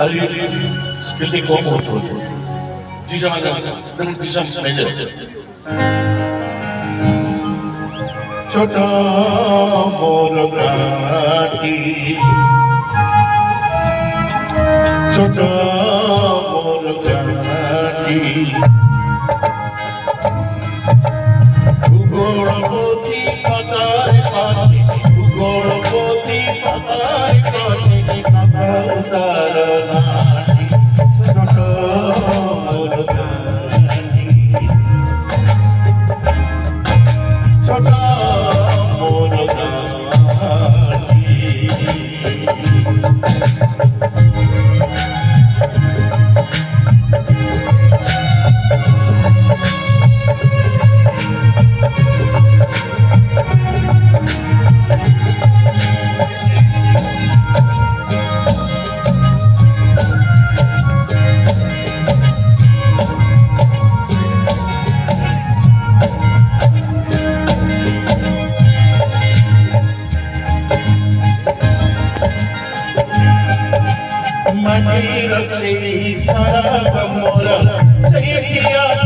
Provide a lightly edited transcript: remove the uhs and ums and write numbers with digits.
अरे स्किल्टी को होतो जीजा माझा पण जीजा मेले छोटा मोर गाठी छोटा मोर गाठी ভূগোড়পতি পাতায় পাখি ভূগোড়পতি পাতায় পাখি কথা উতার নাহি ছোট মোর গাঠি ছোট মোর গাঠি Manira se sarava mora, se